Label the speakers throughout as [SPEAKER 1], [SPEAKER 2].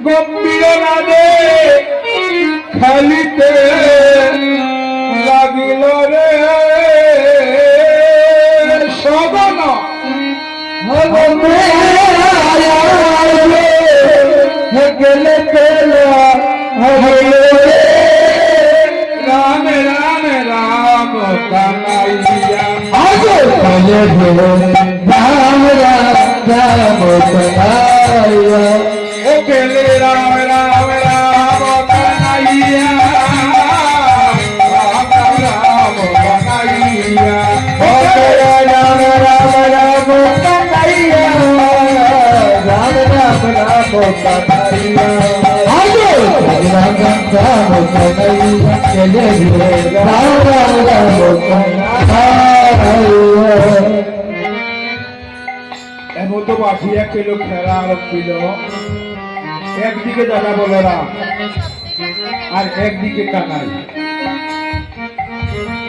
[SPEAKER 1] গম্ভীর নাদে খেলিতে লাগিল রে সগন গেলে রাম রাম রাম কানাইয়া
[SPEAKER 2] রাম রাম কানাইয়া
[SPEAKER 1] ও গেলে রাম রাম রাম কানাইয়া রাম রাম কানাইয়া
[SPEAKER 2] ও গেলে রাম রাম রাম কানাইয়া রাম রাম রাম কানাইয়া রাম রাম কানাইয়া চলে রাম রাম কানাইয়া
[SPEAKER 1] এমতো বাসিয়া কেলো খেলা আরম্ভ ছিল একদিকে দাদা বলরা আর একদিকে কানাই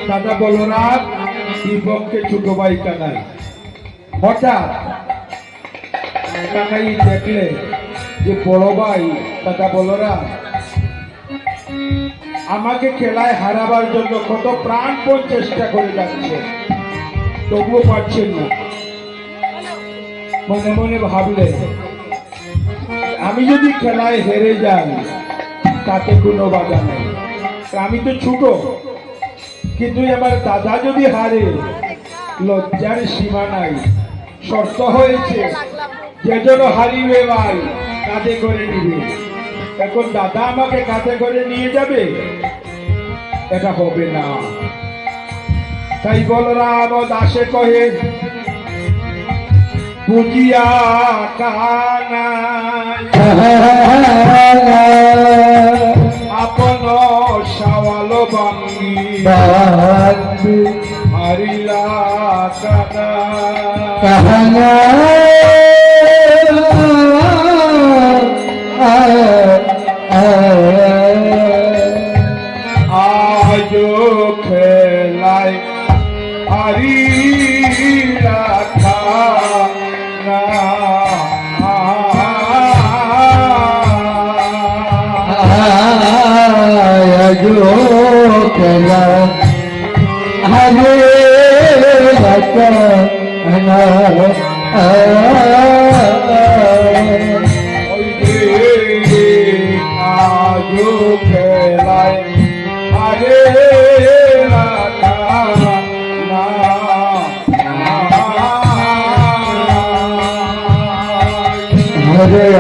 [SPEAKER 1] দাদা বলরা দীপককে ছোট ভাই কানাই হঠাৎ কানাই দেখলে যে বড় ভাই দাদা বলরা আমাকে খেলায় হারাবার জন্য কত প্রাণপণ চেষ্টা করে যাচ্ছে তবুও পারছেন না মনে মনে ভাবলে আমি যদি খেলায় হেরে যাই তাতে কোনো বাধা নেই আমি তো ছোট কিন্তু আমার দাদা যদি হারে লজ্জার সীমা নাই শর্ত হয়েছে যেজন হারিবে ভাই কাঁধে করে নিবে এখন দাদা আমাকে কাঁধে করে নিয়ে যাবে এটা হবে না তাই বলরাম দাসে কহে বুঝিয়া কানাই আপন সওয়াল বাঙ্গি হারিলা কানা আজ খেলায় হারিলা
[SPEAKER 2] Hare